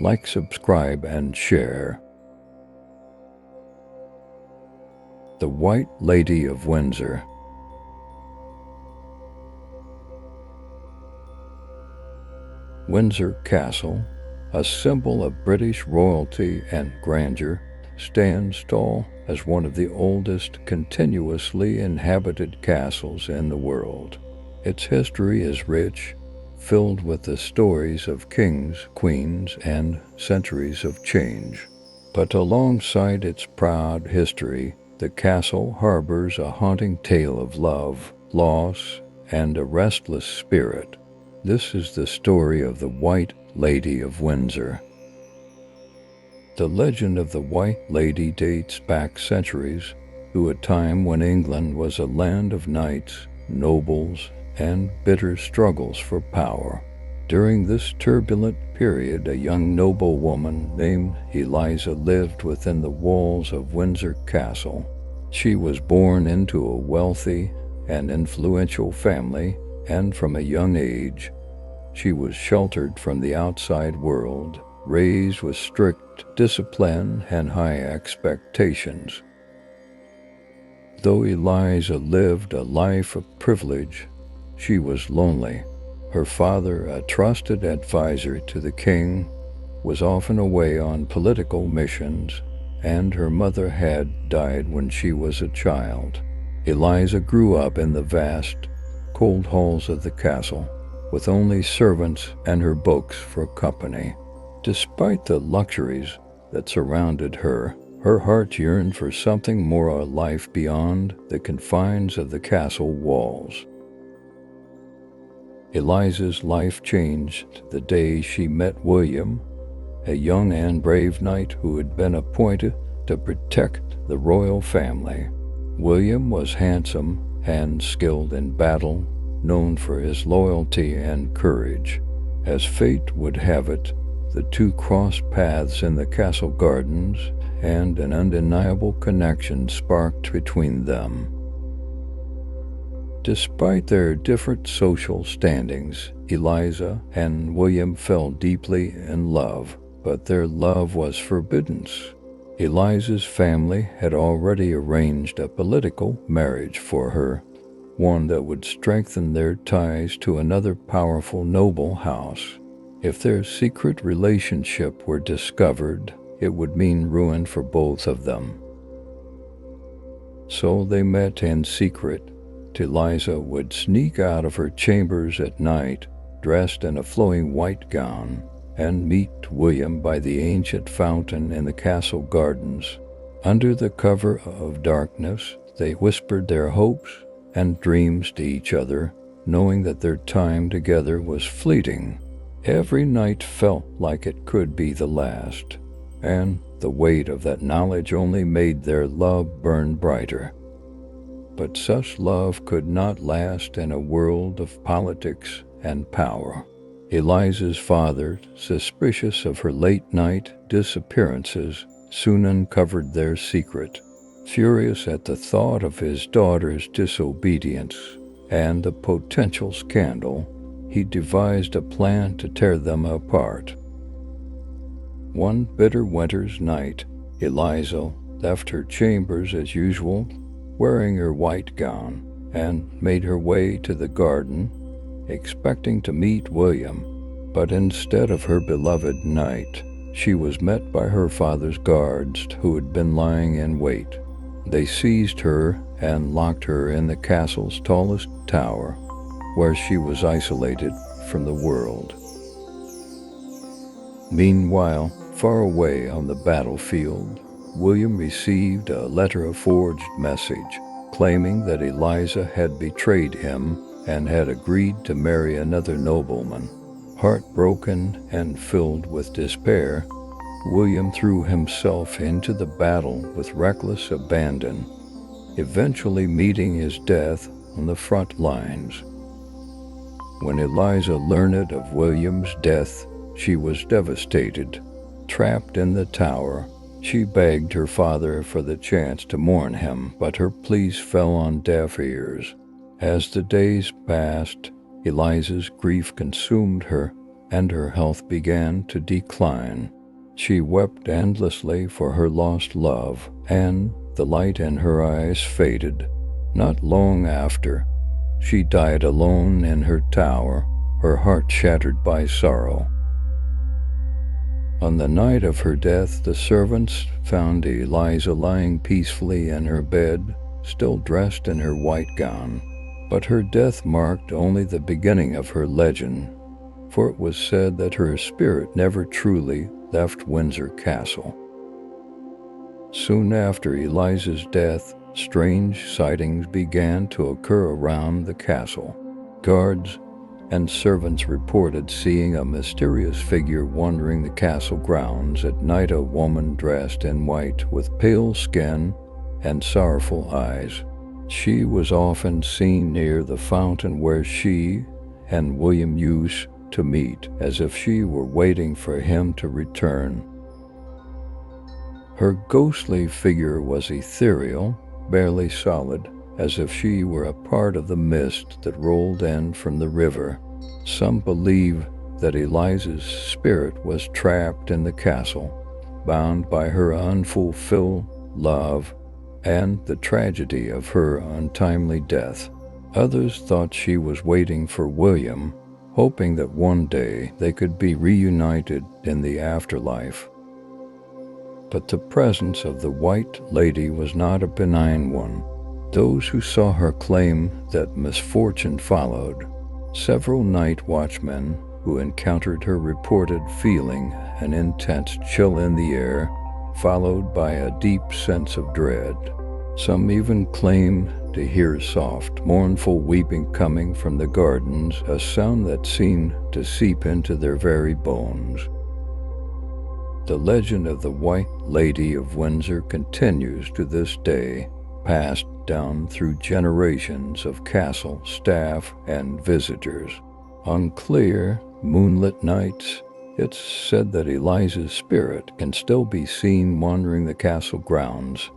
like, subscribe, and share. The White Lady of Windsor. Windsor Castle, a symbol of British royalty and grandeur, stands tall as one of the oldest continuously inhabited castles in the world. Its history is rich, filled with the stories of kings, queens, and centuries of change. But alongside its proud history, the castle harbors a haunting tale of love, loss, and a restless spirit. This is the story of the White Lady of Windsor. The legend of the White Lady dates back centuries to a time when England was a land of knights, nobles, and bitter struggles for power. During this turbulent period, a young noblewoman named Eliza lived within the walls of Windsor Castle. She was born into a wealthy and influential family, and from a young age, she was sheltered from the outside world, raised with strict discipline and high expectations. Though Eliza lived a life of privilege, she was lonely. Her father, a trusted advisor to the king, was often away on political missions, and her mother had died when she was a child. Eliza grew up in the vast, cold halls of the castle, with only servants and her books for company. Despite the luxuries that surrounded her, her heart yearned for something more, a life beyond the confines of the castle walls. Eliza's life changed the day she met William, a young and brave knight who had been appointed to protect the royal family. William was handsome and skilled in battle, known for his loyalty and courage. As fate would have it, the two crossed paths in the castle gardens, and an undeniable connection sparked between them. Despite their different social standings, Eliza and William fell deeply in love, but their love was forbidden. Eliza's family had already arranged a political marriage for her, one that would strengthen their ties to another powerful noble house. If their secret relationship were discovered, it would mean ruin for both of them. So they met in secret. Eliza would sneak out of her chambers at night, dressed in a flowing white gown, and meet William by the ancient fountain in the castle gardens. Under the cover of darkness, they whispered their hopes and dreams to each other, knowing that their time together was fleeting. Every night felt like it could be the last, and the weight of that knowledge only made their love burn brighter. But such love could not last in a world of politics and power. Eliza's father, suspicious of her late-night disappearances, soon uncovered their secret. Furious at the thought of his daughter's disobedience and the potential scandal, he devised a plan to tear them apart. One bitter winter's night, Eliza left her chambers as usual, wearing her white gown, and made her way to the garden, expecting to meet William. But instead of her beloved knight, she was met by her father's guards, who had been lying in wait. They seized her and locked her in the castle's tallest tower, where she was isolated from the world. Meanwhile, far away on the battlefield, William received a letter, a forged message, claiming that Eliza had betrayed him and had agreed to marry another nobleman. Heartbroken and filled with despair, William threw himself into the battle with reckless abandon, eventually meeting his death on the front lines. When Eliza learned of William's death, she was devastated. Trapped in the tower, she begged her father for the chance to mourn him, but her pleas fell on deaf ears. As the days passed, Eliza's grief consumed her, and her health began to decline. She wept endlessly for her lost love, and the light in her eyes faded. Not long after, she died alone in her tower, her heart shattered by sorrow. On the night of her death, the servants found Eliza lying peacefully in her bed, still dressed in her white gown. But her death marked only the beginning of her legend, for it was said that her spirit never truly left Windsor Castle. Soon after Eliza's death, strange sightings began to occur around the castle. Guards and servants reported seeing a mysterious figure wandering the castle grounds at night, a woman dressed in white with pale skin and sorrowful eyes. She was often seen near the fountain where she and William used to meet, as if she were waiting for him to return. Her ghostly figure was ethereal, barely solid, as if she were a part of the mist that rolled in from the river. Some believe that Eliza's spirit was trapped in the castle, bound by her unfulfilled love and the tragedy of her untimely death. Others thought she was waiting for William, hoping that one day they could be reunited in the afterlife. But the presence of the White Lady was not a benign one. Those who saw her claim that misfortune followed. Several night watchmen who encountered her reported feeling an intense chill in the air, followed by a deep sense of dread. Some even claim to hear soft, mournful weeping coming from the gardens, a sound that seemed to seep into their very bones. The legend of the White Lady of Windsor continues to this day, passed down through generations of castle staff and visitors. On clear, moonlit nights, it's said that Eliza's spirit can still be seen wandering the castle grounds,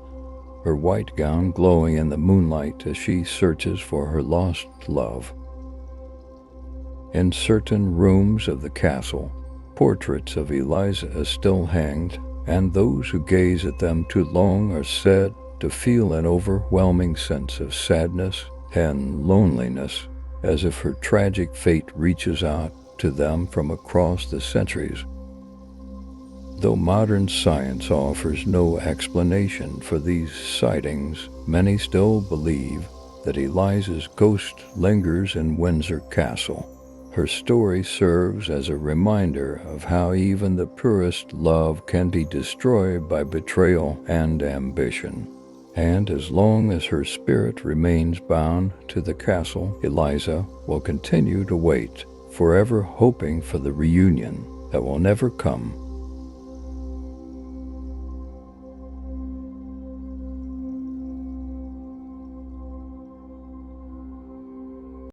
her white gown glowing in the moonlight as she searches for her lost love. In certain rooms of the castle, portraits of Eliza are still hanged, and those who gaze at them too long are said to feel an overwhelming sense of sadness and loneliness, as if her tragic fate reaches out to them from across the centuries. Though modern science offers no explanation for these sightings, many still believe that Eliza's ghost lingers in Windsor Castle. Her story serves as a reminder of how even the purest love can be destroyed by betrayal and ambition. And as long as her spirit remains bound to the castle, Eliza will continue to wait, forever hoping for the reunion that will never come.